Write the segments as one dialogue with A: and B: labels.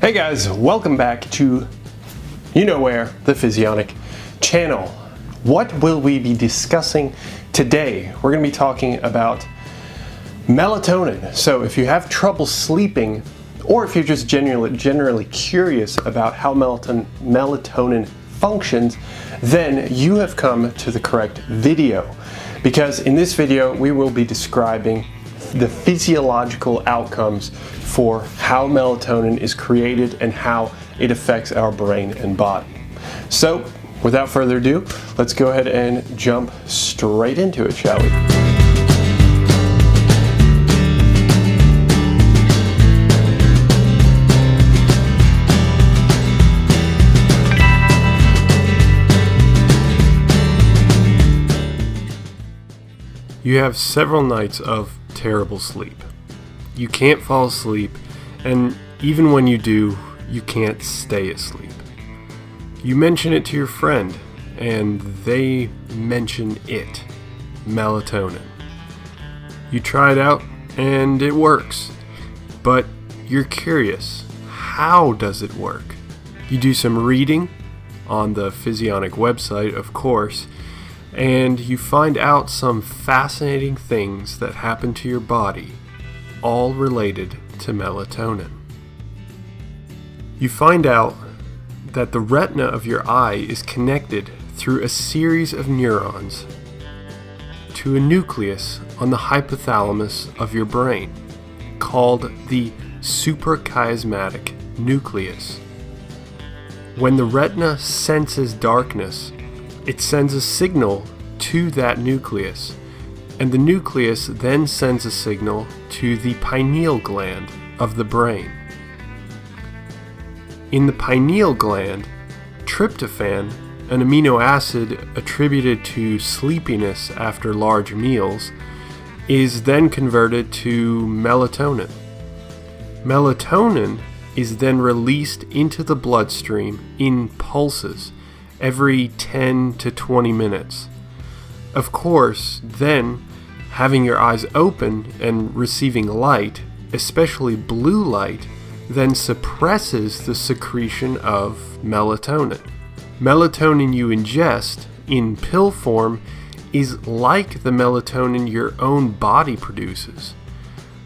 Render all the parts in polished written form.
A: Hey guys, welcome back to you know where, the Physionic channel. What will we be discussing today? We're going to be talking about melatonin. So if you have trouble sleeping, or if you're just generally curious about how melatonin functions, then you have come to the correct video. Because in this video we will be describing the physiological outcomes for how melatonin is created and how it affects our brain and body. So without further ado, let's go ahead and jump straight into it, shall we? You have several nights of terrible sleep. You can't fall asleep, and even when you do, you can't stay asleep. You mention it to your friend, and they mention it, melatonin. You try it out, and it works. But you're curious, how does it work? You do some reading on the Physionic website, of course, and you find out some fascinating things that happen to your body, all related to melatonin. You find out that the retina of your eye is connected through a series of neurons to a nucleus on the hypothalamus of your brain, called the suprachiasmatic nucleus. When the retina senses darkness, it sends a signal to that nucleus, and the nucleus then sends a signal to the pineal gland of the brain. In the pineal gland, tryptophan, an amino acid attributed to sleepiness after large meals, is then converted to melatonin. Melatonin is then released into the bloodstream in pulses every 10 to 20 minutes. Of course, then, having your eyes open and receiving light, especially blue light, then suppresses the secretion of melatonin. Melatonin you ingest in pill form is like the melatonin your own body produces.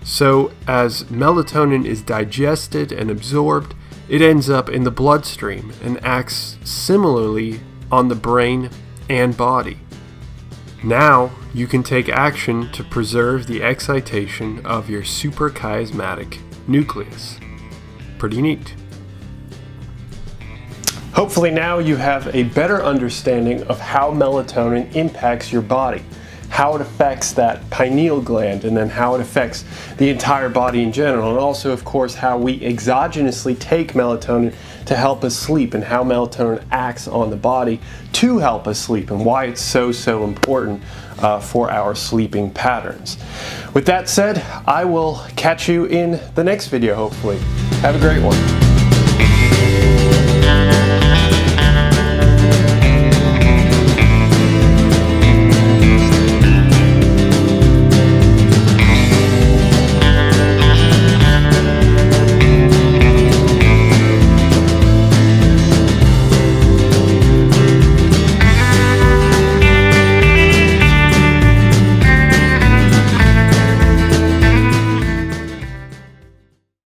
A: So as melatonin is digested and absorbed, it ends up in the bloodstream and acts similarly on the brain and body. Now you can take action to preserve the excitation of your suprachiasmatic nucleus. Pretty neat. Hopefully now you have a better understanding of how melatonin impacts your body, how it affects that pineal gland, and then how it affects the entire body in general, and also of course how we exogenously take melatonin to help us sleep, and how melatonin acts on the body to help us sleep, and why it's so important for our sleeping patterns. With that said, I will catch you in the next video, hopefully. Have a great one.